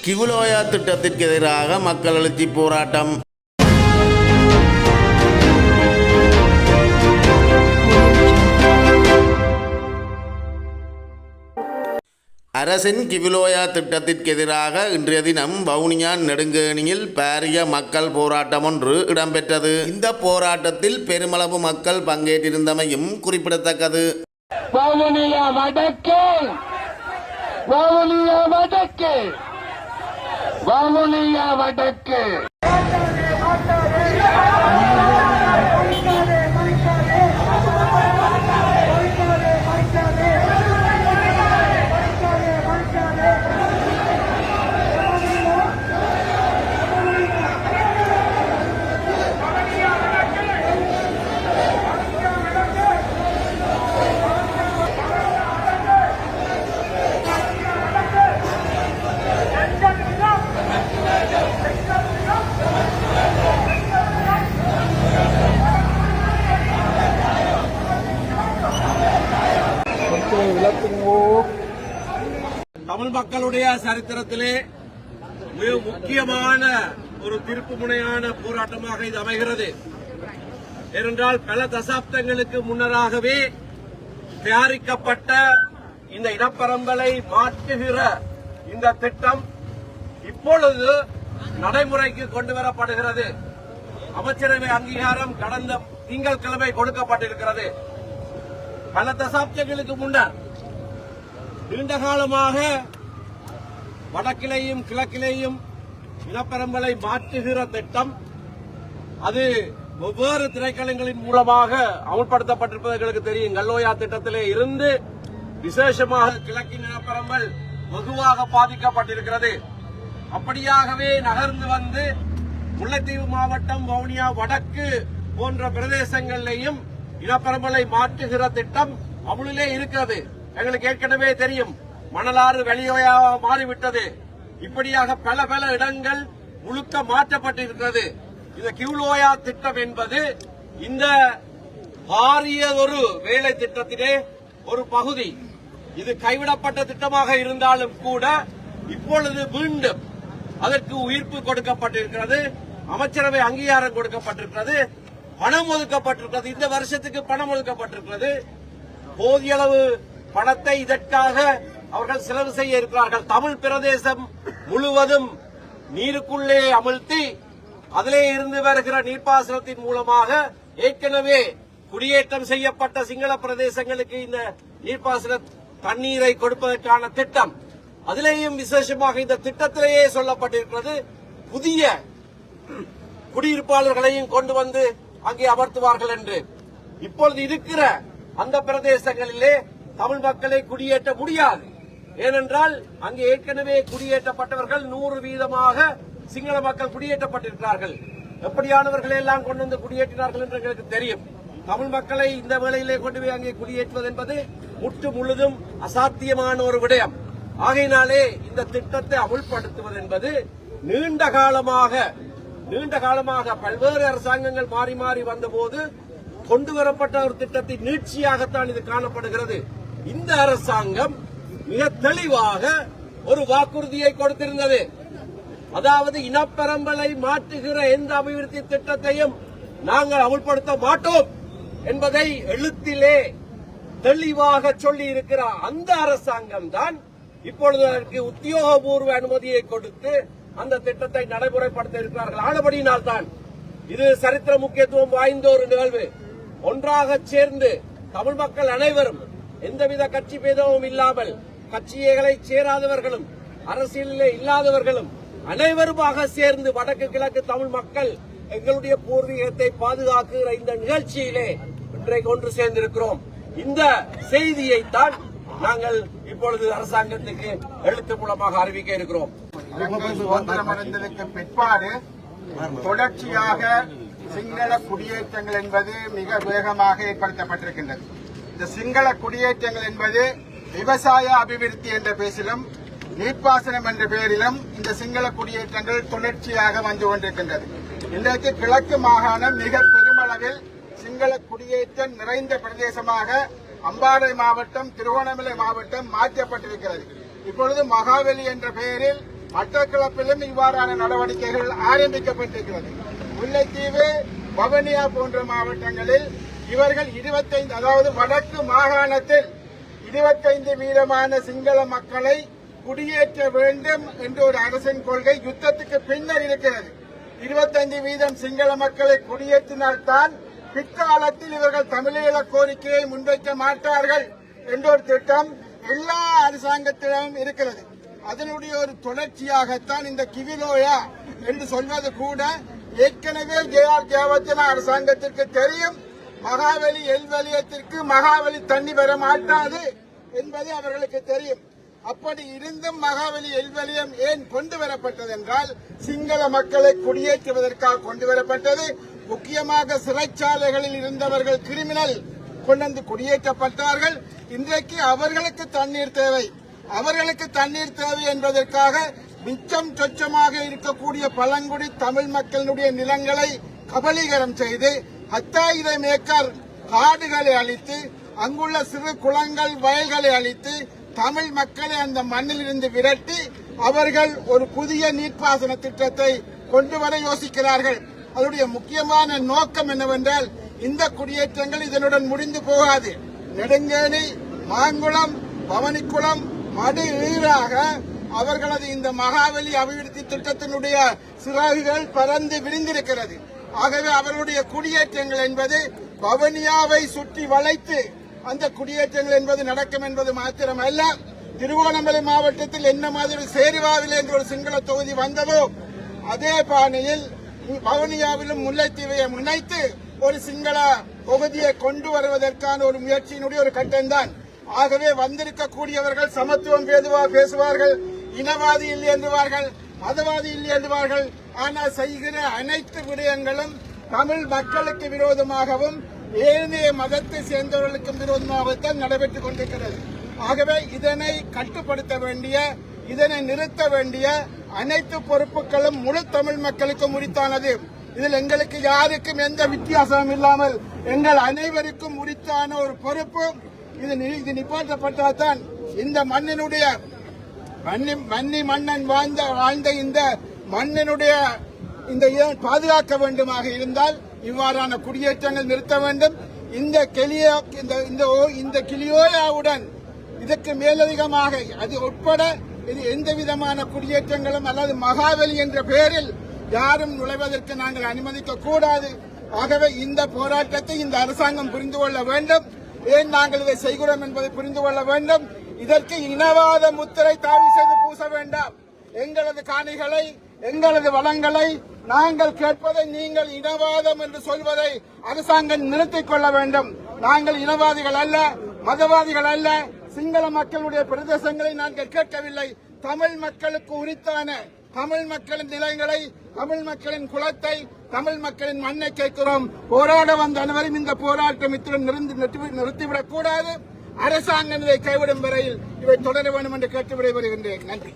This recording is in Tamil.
கிவுலோயா திட்டத்திற்கு எதிராக மக்கள் எழுச்சி போராட்டம். அரசின் கிவுலோயா திட்டத்திற்கு எதிராக இன்றைய தினம் வவுனியா நெடுங்கேணியில் பாரிய மக்கள் போராட்டம் ஒன்று இடம்பெற்றது. இந்த போராட்டத்தில் பெருமளவு மக்கள் பங்கேற்றிருந்தமையும் குறிப்பிடத்தக்கது. வவுனியா வடக்கு, வவுனியா வடக்கு, வவுனியா வடக்கு. தமிழ் மக்களுடைய சரித்திரத்திலே மிக முக்கியமான ஒரு திருப்பு முனையான போராட்டமாக இது அமைகிறது. ஏனென்றால் பல தசாப்தங்களுக்கு முன்னராகவே தயாரிக்கப்பட்ட இந்த இடப்பரம்பலை மாற்றுகிற இந்த திட்டம் இப்பொழுது நடைமுறைக்கு கொண்டு வரப்படுகிறது. அமைச்சரவை அங்கீகாரம் கடந்த திங்கட்கிழமை கொடுக்கப்பட்டிருக்கிறது. பல தசாப்தங்களுக்கு முன்னர் நீண்ட காலமாக வடக்கிலேயும் கிழக்கிலேயும் இனப்பெரும்பலை மாற்றுகிற திட்டம் அது வெவ்வேறு திரைக்களங்களின் மூலமாக அமல்படுத்தப்பட்டிருப்பது எங்களுக்கு தெரியும். கல்லோயா திட்டத்திலே இருந்து விசேஷமாக கிழக்கின் இனப்பெரும்பல் வெகுவாக பாதிக்கப்பட்டிருக்கிறது. அப்படியாகவே நகர்ந்து வந்து முல்லைத்தீவு மாவட்டம் வவுனியா வடக்கு போன்ற பிரதேசங்களிலேயும் இனப்பெரும்பலை மாற்றுகிற திட்டம் அமுலிலே இருக்கிறது. எங்களுக்கு ஏற்கனவே தெரியும், மணலாறு வெளியோயாக மாறிவிட்டது. இப்படியாக பல பல இடங்கள் முழுக்க மாற்றப்பட்டிருக்கிறது. இந்த கிவுலோயா திட்டம் என்பது இந்த பாரிய ஒரு வேலை திட்டத்திலே ஒரு பகுதி. இது கைவிடப்பட்ட திட்டமாக இருந்தாலும் கூட இப்பொழுது மீண்டும் அதற்கு உயிர்ப்பு கொடுக்கப்பட்டிருக்கிறது. அமைச்சரவை அங்கீகாரம் கொடுக்கப்பட்டிருக்கிறது. பணம் ஒதுக்கப்பட்டிருக்கிறது. இந்த வருஷத்துக்கு பணம் ஒதுக்கப்பட்டிருக்கிறது. போதிய அளவு பணத்தை இதற்காக அவர்கள் செலவு செய்ய இருக்கிறார்கள். தமிழ் பிரதேசம் முழுவதும் நீருக்குள்ளே அமிழ்த்தி அதிலே இருந்து வருகிற நீர்ப்பாசனத்தின் மூலமாக ஏற்கனவே குடியேற்றம் செய்யப்பட்ட சிங்கள பிரதேசங்களுக்கு இந்த நீர்ப்பாசன தண்ணீரை கொடுப்பதற்கான திட்டம். அதிலேயும் விசேஷமாக இந்த திட்டத்திலேயே சொல்லப்பட்டிருக்கிறது, புதிய குடியிருப்பாளர்களையும் கொண்டு வந்து அங்கே அமர்த்துவார்கள் என்று. இப்பொழுது இருக்கிற அந்த பிரதேசங்களிலே தமிழ் மக்களை குடியேற்ற முடியாது. ஏனென்றால் அங்கே ஏற்கனவே குடியேற்றப்பட்டவர்கள் 100% சிங்கள மக்கள் குடியேற்றப்பட்டிருக்கிறார்கள். எப்படியானவர்களை எல்லாம் கொண்டு வந்து குடியேற்றினார்கள் என்று எங்களுக்கு தெரியும். தமிழ் மக்களை இந்த வேளையிலே கொண்டு போய் அங்கே குடியேற்றுவது என்பது முற்று முழுதும் அசாத்தியமான ஒரு விடயம். ஆகையினாலே இந்த திட்டத்தை அமுல்படுத்துவது என்பது நீண்ட காலமாக பல்வேறு அரசாங்கங்கள் மாறி மாறி வந்தபோது கொண்டு வரப்பட்ட ஒரு திட்டத்தின் நீட்சியாகத்தான் இது காணப்படுகிறது. இந்த அரசாங்கம் மிக தெளிவாக ஒரு வாக்குறுதியை கொடுத்திருந்தது. அதாவது இனப்பெரும்பலை மாற்றுகிற எந்த அபிவிருத்தி திட்டத்தையும் நாங்கள் அமுல்படுத்த மாட்டோம் என்பதை எழுத்திலே தெளிவாக சொல்லி இருக்கிற அந்த அரசாங்கம் தான் இப்பொழுது அதற்கு உத்தியோகபூர்வ அனுமதியை கொடுத்து அந்த திட்டத்தை நடைமுறைப்படுத்த இருக்கிறார்கள். ஆனபடியினால் தான் இது சரித்திர முக்கியத்துவம் வாய்ந்த ஒரு நிகழ்வு. ஒன்றாக சேர்ந்து தமிழ் மக்கள் அனைவரும் எந்தவித கட்சி பேதமும் இல்லாமல் கட்சிகளை சேராதவர்களும் அரசியலிலே இல்லாதவர்களும் அனைவருமாக சேர்ந்து வடக்கு கிழக்கு தமிழ் மக்கள் எங்களுடைய பூர்வீகத்தை பாதுகாக்கிற இந்த நிகழ்ச்சியிலே இன்றைக்கு ஒன்று சேர்ந்திருக்கிறோம். இந்த செய்தியைத்தான் நாங்கள் இப்பொழுது அரசாங்கத்துக்கு எழுத்து மூலமாக அறிவிக்க இருக்கிறோம். சுதந்திரமடைந்ததற்கு பிற்பாடு தொடர்ச்சியாக சிங்கள குடியேற்றங்கள் என்பது மிக வேகமாக ஏற்படுத்தப்பட்டிருக்கின்றது. இந்த சிங்கள குடியேற்றங்கள் என்பது விவசாய அபிவிருத்தி என்ற பேரிலும் நீர்ப்பாசனம் என்ற பெயரிலும் இந்த சிங்கள குடியேற்றங்கள் தொடர்ச்சியாக வந்து கொண்டிருக்கின்றது. இன்றைக்கு கிழக்கு மாகாணம் மிக பெருமளவில் சிங்கள குடியேற்றம் நிறைந்த பிரதேசமாக அம்பாறை மாவட்டம், திருகோணமலை மாவட்டம் மாற்றப்பட்டிருக்கிறது. இப்பொழுது மகாவலி என்ற பெயரில் மட்டக்களப்பிலும் இவ்வாறான நடவடிக்கைகள் ஆரம்பிக்கப்பட்டிருக்கிறது. முல்லைத்தீவு, வவுனியா போன்ற மாவட்டங்களில் இவர்கள் 25, அதாவது வடக்கு மாகாணத்தில் 25% சிங்கள மக்களை குடியேற்ற வேண்டும் என்ற ஒரு அரசின் கொள்கை யுத்தத்துக்கு பின்னர் இருக்கிறது. 25% சிங்கள மக்களை குடியேற்றினால்தான் பிற்காலத்தில் இவர்கள் தமிழீழ கோரிக்கையை முன்வைக்க மாட்டார்கள் என்ற ஒரு திட்டம் எல்லா அரசாங்கத்திலும் இருக்கிறது. அதனுடைய ஒரு தொடர்ச்சியாகத்தான் இந்த கிவிலோயா என்று சொல்வது கூட ஏற்கனவே ஜே.ஆர். ஜெயவர்தன அரசாங்கத்திற்கு தெரியும். மகாவலி எல்வலியத்திற்கு மகாவலி தண்ணி வர மாட்டாது என்பது அவர்களுக்கு தெரியும். அப்படி இருந்தும் மகாவலி எல்வலியம் ஏன் கொண்டு வரப்பட்டது என்றால் சிங்கள மக்களை குடியேற்றுவதற்காக கொண்டு வரப்பட்டது. முக்கியமாக சிறைச்சாலைகளில் இருந்தவர்கள் கிரிமினல் கொண்டு குடியேற்றப்பட்டார்கள். இன்றைக்கு அவர்களுக்கு தண்ணீர் தேவை. அவர்களுக்கு தண்ணீர் தேவை என்பதற்காக மிச்சம் சொச்சமாக இருக்கக்கூடிய பழங்குடி தமிழ் மக்களுடைய நிலங்களை கபலீகரம் செய்து 10,000 ஏக்கர் காடுகளை அழித்து அங்குள்ள சிறு குளங்கள் வயல்களை அழித்து தமிழ் மக்களை அந்த மண்ணில் இருந்து விரட்டி அவர்கள் ஒரு புதிய நீர்ப்பாசன திட்டத்தை கொண்டு வர யோசிக்கிறார்கள். அதனுடைய முக்கியமான நோக்கம் என்னவென்றால் இந்த குடியேற்றங்கள் இதனுடன் முடிந்து போகாது. நெடுங்கேணி, மாங்குளம், பவனிக்குளம், மடு ஈராக அவர்களது இந்த மகாவலி அபிவிருத்தி திட்டத்தினுடைய சிறகுகள் பறந்து விரிந்திருக்கிறது. ஆகவே அவர்களுடைய குடியேற்றங்கள் என்பது வவுனியாவை சுற்றி வளைத்து அந்த குடியேற்றங்கள் என்பது நடக்கும் என்பது மாத்திரமல்ல, திருகோணமலை மாவட்டத்தில் என்ன மாதிரி சேருவாவில் என்ற ஒரு சிங்கள தொகுதி வந்ததோ அதே பாணியில் வவுனியாவிலும் முல்லைத்தீவையும் இணைத்து ஒரு சிங்கள தொகுதியை கொண்டு வருவதற்கான ஒரு முயற்சியினுடைய ஒரு கட்டம்தான். ஆகவே வந்திருக்கக்கூடியவர்கள் சமத்துவம் பேசுவார்கள், இனவாதி இல்லை என்றுவார்கள், மதவாதி இல்லை என்றுவார்கள். ஆனால் செய்கிற அனைத்து விடயங்களும் தமிழ் மக்களுக்கு விரோதமாகவும் ஏனைய மதத்தை சேர்ந்தவர்களுக்கும் விரோதமாகத்தான் நடைபெற்றுக் கொண்டிருக்கிறது. ஆகவே இதனை கட்டுப்படுத்த வேண்டிய, இதனை நிறுத்த வேண்டிய அனைத்து பொறுப்புகளும் முழு தமிழ் மக்களுக்கும் உரித்தானது. இதில் எங்களுக்கு யாருக்கும் எந்த வித்தியாசமும் இல்லாமல் எங்கள் அனைவருக்கும் உரித்தான ஒரு பொறுப்பு. இது நிப்பாட்டப்பட்டால்தான் இந்த மண்ணினுடைய மன்னன் வாழ்ந்த இந்த மண்ணினுடைய இந்த பாதுகாக்க வேண்டுமாக இருந்தால் இவ்வாறான குடியேற்றங்கள் நிறுத்த வேண்டும். இந்த கிளியோயாவுடன் இதற்கு மேலதிகமாக அது உட்பட இது எந்த விதமான குடியேற்றங்களும் அல்லது மகாவலி என்ற பெயரில் யாரும் நுழைவதற்கு நாங்கள் அனுமதிக்க கூடாது. ஆகவே இந்த போராட்டத்தை இந்த அரசாங்கம் புரிந்து கொள்ள வேண்டும். ஏன் நாங்கள் இதை செய்கிறோம் என்பதை புரிந்து கொள்ள வேண்டும். இதற்கு இனவாத முத்திரை தாவி செய்து பூச வேண்டாம். எங்களது காணிகளை, எங்களது வளங்களை நாங்கள் கேட்பதை நீங்கள் இனவாதம் என்று சொல்வதை அரசாங்கம் நிறுத்திக் கொள்ள வேண்டும். நாங்கள் இனவாதிகள் அல்ல, மதவாதிகள் அல்ல. சிங்கள மக்களுடைய பிரதேசங்களை நாங்கள் கேட்கவில்லை. தமிழ் மக்களுக்கு உரித்தான தமிழ் மக்களின் நிலங்களை, தமிழ் மக்களின் குலத்தை, தமிழ் மக்களின் மண்ணை கேட்கிறோம். போராட வந்த அனைவரும் இந்த போராட்டம் இத்துடன் நிறுத்திவிடக் கூடாது. அரசாங்கம் இதை கைவிடும் வரையில் இவை தொடர வேண்டும் என்று கேட்டு விடைபெறுகின்றேன். நன்றி.